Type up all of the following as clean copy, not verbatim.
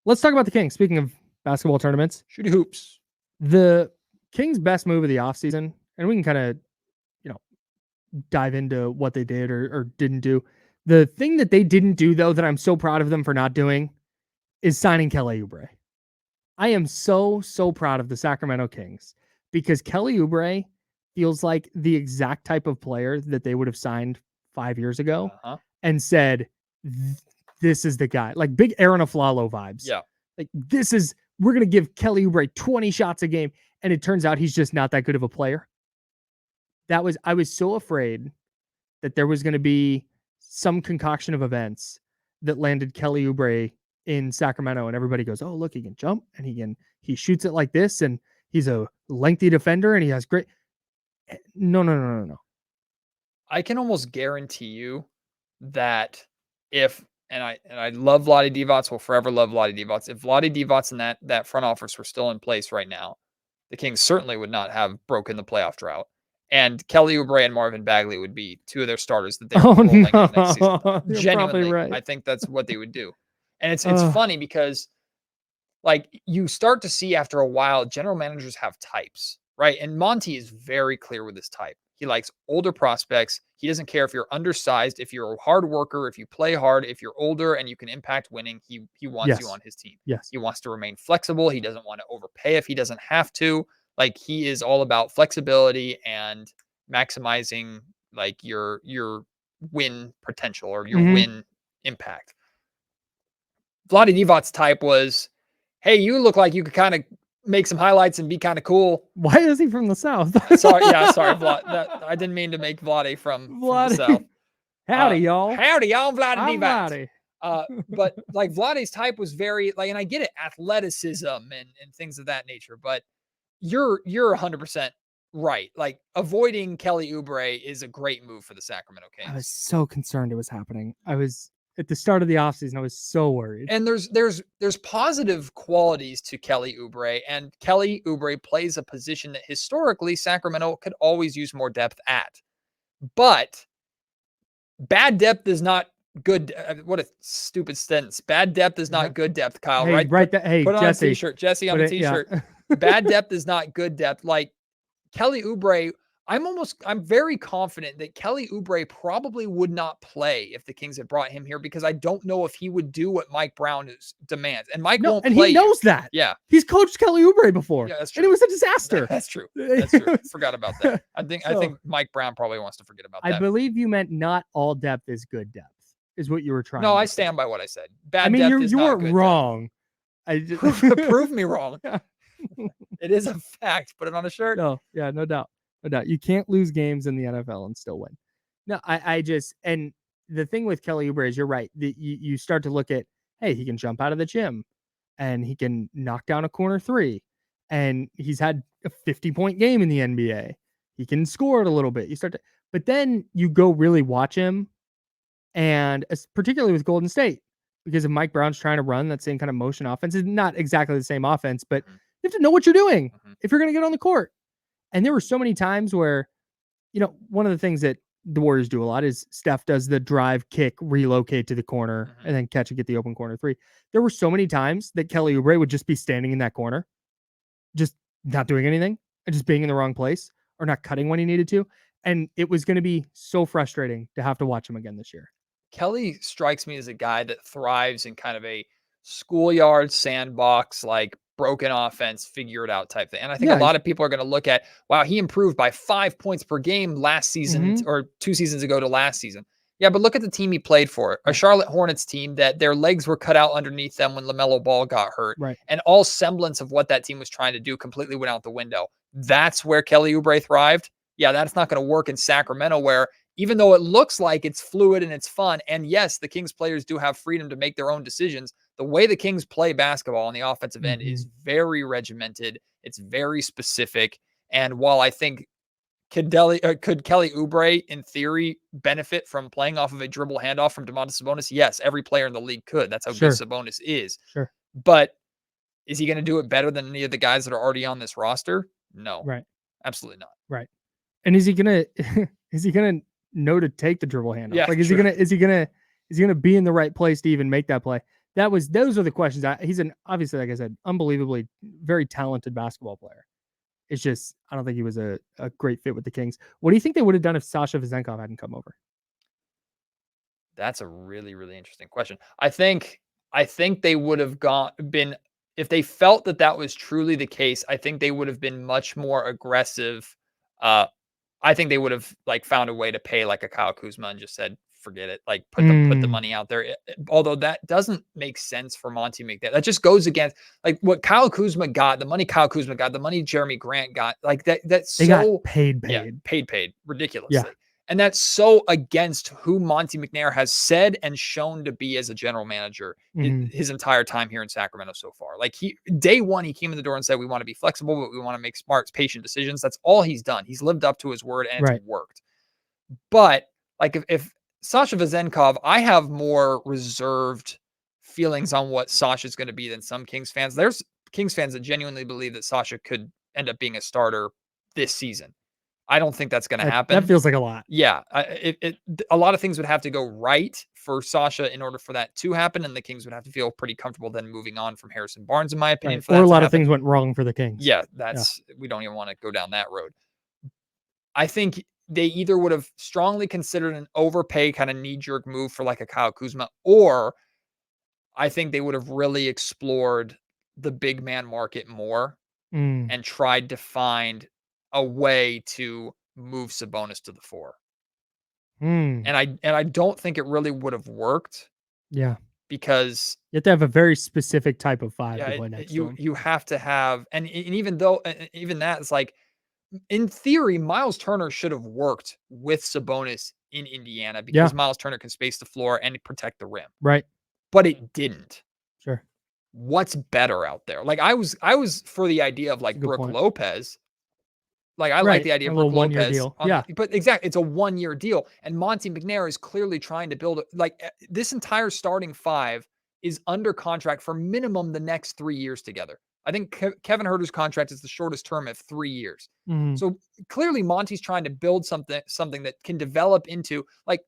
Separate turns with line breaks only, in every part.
Let's talk about the Kings. Speaking of basketball tournaments,
Shooty hoops.
The Kings' best move of the offseason, and we can kind of, dive into what they did or didn't do. The thing that they didn't do, though, that I'm so proud of them for not doing is signing Kelly Oubre. I am so proud of the Sacramento Kings because Kelly Oubre feels like the exact type of player that they would have signed 5 years ago and said, this is the guy. Like big Aaron Aflalo vibes.
Yeah.
Like we're going to give Kelly Oubre 20 shots a game. And it turns out he's just not that good of a player. I was so afraid that there was going to be some concoction of events that landed Kelly Oubre in Sacramento, and everybody goes, "Oh, look, he can jump and he shoots it like this, and he's a lengthy defender, and he has great." No.
I can almost guarantee you that if I love Vlade Divac, will forever love Vlade Divac. If Vlade Divac and that front office were still in place right now, the Kings certainly would not have broken the playoff drought. And Kelly Oubre and Marvin Bagley would be two of their starters that they're rolling in next season. Genuinely, right. I think that's what they would do. And it's funny because like you start to see after a while, general managers have types, right? And Monty is very clear with his type. He likes older prospects. He doesn't care if you're undersized, if you're a hard worker, if you play hard, if you're older and you can impact winning. He wants you on his team.
Yes.
He wants to remain flexible. He doesn't want to overpay if he doesn't have to. Like he is all about flexibility and maximizing like your win potential or your win impact. Vlade Divac's type was, hey, you look like you could kind of make some highlights and be kind of cool.
Why is he from the South?
sorry, Vlad. I didn't mean to make Vlade from the South.
Howdy, y'all.
Howdy, y'all. Vlade Divac. But like Vlade's type was very like, and I get it, athleticism and things of that nature. But you're 100% right. Like avoiding Kelly Oubre is a great move for the Sacramento Kings.
I was so concerned it was happening. I was at the start of the offseason, I was so worried.
And there's positive qualities to Kelly Oubre, and Kelly Oubre plays a position that historically Sacramento could always use more depth at. But bad depth is not good. What a stupid sentence. Bad depth is not good depth, Kyle.
Hey,
right?
Put on
Jesse. A t-shirt. Jesse on a t-shirt. Yeah. Bad depth is not good depth. Like Kelly Oubre, I'm very confident that Kelly Oubre probably would not play if the Kings had brought him here because I don't know if he would do what Mike Brown demands. And Mike won't play.
And he knows that.
Yeah.
He's coached Kelly Oubre before.
Yeah, that's true.
And it was a disaster.
That's true. That's true. Forgot about that. I think Mike Brown probably wants to forget about that.
I believe you meant not all depth is good depth, is what you were trying to say.
No, I stand by what I said. Bad depth is not good.
You weren't wrong.
Prove me wrong. It is a fact. Put it on a shirt.
No doubt. No doubt. You can't lose games in the NFL and still win. No, and the thing with Kelly Oubre is you're right. You start to look at, hey, he can jump out of the gym and he can knock down a corner three. And he's had a 50-point game in the NBA. He can score it a little bit. But then you go really watch him, and particularly with Golden State, because if Mike Brown's trying to run that same kind of motion offense, it's not exactly the same offense, but you have to know what you're doing if you're going to get on the court. And there were so many times where, one of the things that the Warriors do a lot is Steph does the drive, kick, relocate to the corner, and then catch and get the open corner three. There were so many times that Kelly Oubre would just be standing in that corner, just not doing anything, and just being in the wrong place or not cutting when he needed to. And it was going to be so frustrating to have to watch him again this year.
Kelly strikes me as a guy that thrives in kind of a schoolyard sandbox, like broken offense, figure it out type thing. And I think a lot of people are going to look at, wow, he improved by 5 points per game last season or 2 seasons ago to last season. Yeah, but look at the team he played for, a Charlotte Hornets team that their legs were cut out underneath them when LaMelo Ball got hurt.
Right.
And all semblance of what that team was trying to do completely went out the window. That's where Kelly Oubre thrived. Yeah, that's not going to work in Sacramento, where even though it looks like it's fluid and it's fun, and yes, the Kings players do have freedom to make their own decisions, the way the Kings play basketball on the offensive end is very regimented. It's very specific. And while I think could Kelly Oubre, in theory, benefit from playing off of a dribble handoff from Domantas Sabonis? Yes, every player in the league could. That's how good Sabonis is.
Sure.
But is he going to do it better than any of the guys that are already on this roster? No.
Right.
Absolutely not.
Right. And is he gonna know to take the dribble handoff?
Yeah,
like is he gonna be in the right place to even make that play? those are the questions. He's obviously, like I said, unbelievably very talented basketball player. It's just I don't think he was a great fit with the Kings. What do you think they would have done if Sasha Vezenkov hadn't come over?
That's a really, really interesting question. I think they would have been if they felt that that was truly the case, I think they would have been much more aggressive. Uh, I think they would have like found a way to pay like a Kyle Kuzma and just said, forget it. Like put the
Mm,
money out there. Although that doesn't make sense for Monty McNair. That just goes against like what Kyle Kuzma got, the money Kyle Kuzma got, the money Jeremy Grant got. Like that's
they got
so
paid,
yeah,
paid.
paid
Yeah.
ridiculously. And that's so against who Monty McNair has said and shown to be as a general manager
Hmm.
his entire time here in Sacramento so far. Like day one, he came in the door and said, we want to be flexible, but we want to make smart, patient decisions. That's all he's done. He's lived up to his word and it's
Right.
worked. But like if Sasha Vezenkov, I have more reserved feelings on what Sasha's going to be than some Kings fans. There's Kings fans that genuinely believe that Sasha could end up being a starter this season. I don't think that's going to
That
happen.
feels like a lot.
Yeah, a lot of things would have to go right for Sasha in order for that to happen, and the Kings would have to feel pretty comfortable then moving on from Harrison Barnes, in my opinion,
Right.
for
Or
that
a
to
lot of
happen.
things went wrong for the Kings.
Yeah,
Yeah.
we don't even want to go down that road. I think they either would have strongly considered an overpay kind of knee-jerk move for like a Kyle Kuzma, or I think they would have really explored the big man market more
Mm,
and tried to find a way to move Sabonis to the 4.
mm,
And I don't think it really would have worked
yeah.
because
You have to have a very specific type of five
yeah,
to play next to
you
him.
you have to have and even though even that is like in theory, Miles Turner should have worked with Sabonis in Indiana
Yeah.
because Miles Turner can space the floor and protect the rim,
Right.
but it didn't.
Sure.
What's better out there? Like I was for the idea of
That's a
like
good
Brooke
point.
Lopez. Like I like
Right.
the idea
A
of
little
Brooke
1 year
Lopez
deal.
on
Yeah.
the but exactly it's a 1 year deal. And Monty McNair is clearly trying to build like this entire starting five is under contract for minimum the next 3 years together. I think Kevin Herter's contract is the shortest term of 3 years.
Hmm.
So clearly Monty's trying to build something that can develop into like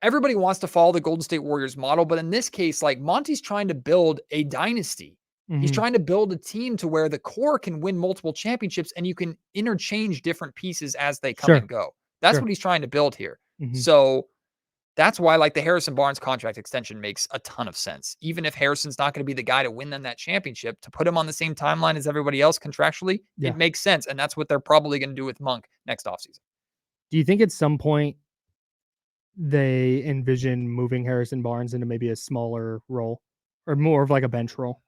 everybody wants to follow the Golden State Warriors model, but in this case, like Monty's trying to build a dynasty. He's
Hmm.
trying to build a team to where the core can win multiple championships and you can interchange different pieces as they come and
Sure.
go. That's
Sure.
what he's trying to build here.
Hmm.
So that's why like the Harrison Barnes contract extension makes a ton of sense. Even if Harrison's not going to be the guy to win them that championship, to put him on the same timeline as everybody else contractually, it
Yeah.
makes sense. And that's what they're probably going to do with Monk next offseason.
Do you think at some point they envision moving Harrison Barnes into maybe a smaller role or more of like a bench role?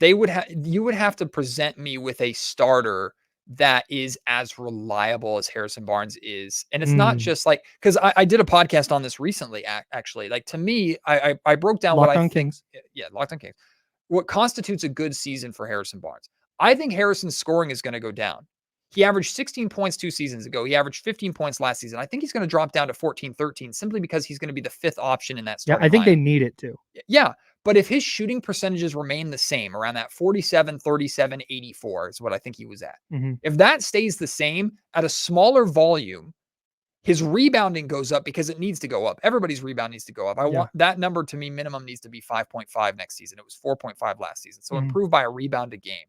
You would have to present me with a starter that is as reliable as Harrison Barnes is. And it's not
Mm.
just like because I did a podcast on this recently, actually. Like to me, I broke down what
Locked
I
on
think.
Kings.
Yeah, Locked on Kings. What constitutes a good season for Harrison Barnes? I think Harrison's scoring is going to go down. He averaged 16 points 2 seasons ago. He averaged 15 points last season. I think he's going to drop down to 14, 13 simply because he's going to be the fifth option in that
Yeah, I
starting
think they
lineup.
need it too.
Yeah. But if his shooting percentages remain the same, around that 47, 37, 84 is what I think he was at.
Mhm.
If that stays the same at a smaller volume, his rebounding goes up because it needs to go up. Everybody's rebound needs to go up. I
Yeah.
want that number to me minimum needs to be 5.5 next season. It was 4.5 last season. So
Mhm.
improve by a rebound a game.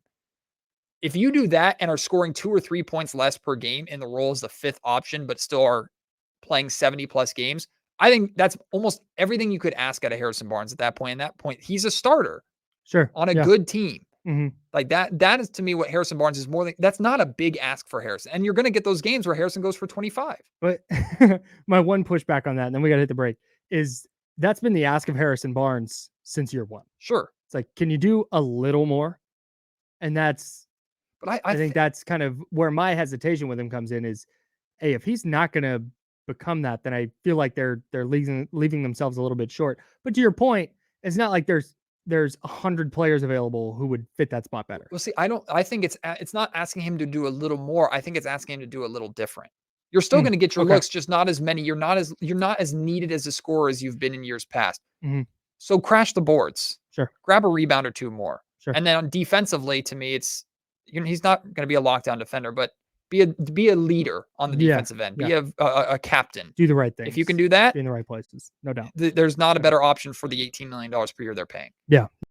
If you do that and are scoring 2 or 3 points less per game in the role as the fifth option, but still are playing 70 plus games, I think that's almost everything you could ask out of Harrison Barnes at that point. And that point, he's a starter
Sure.
on a
Yeah.
good team.
Mhm.
Like that is to me what Harrison Barnes is more than that's not a big ask for Harrison. And you're going to get those games where Harrison goes for 25.
But my one pushback on that, and then we got to hit the break, is that's been the ask of Harrison Barnes since year one.
Sure.
It's like, can you do a little more? And that's,
But
I think that's kind of where my hesitation with him comes in is, hey, if he's not going to become that, then I feel like they're leaving themselves a little bit short. But to your point, it's not like there's 100 players available who would fit that spot better.
well, see, I think it's not asking him to do a little more. I think it's asking him to do a little different. You're still going to get your
Okay.
looks, just not as many. You're not as needed as a scorer as you've been in years past.
Mhm.
So crash the boards.
Sure.
Grab a rebound or two more.
Sure.
And then on defensively, to me, it's he's not going to be a lockdown defender, but Be a leader on the
Yeah,
defensive end.
yeah.
Be a captain.
Do the right
If you
things.
can do that,
Be in the right places. No doubt.
there's not a
No doubt.
better option for the $18 million per year they're paying.
Yeah.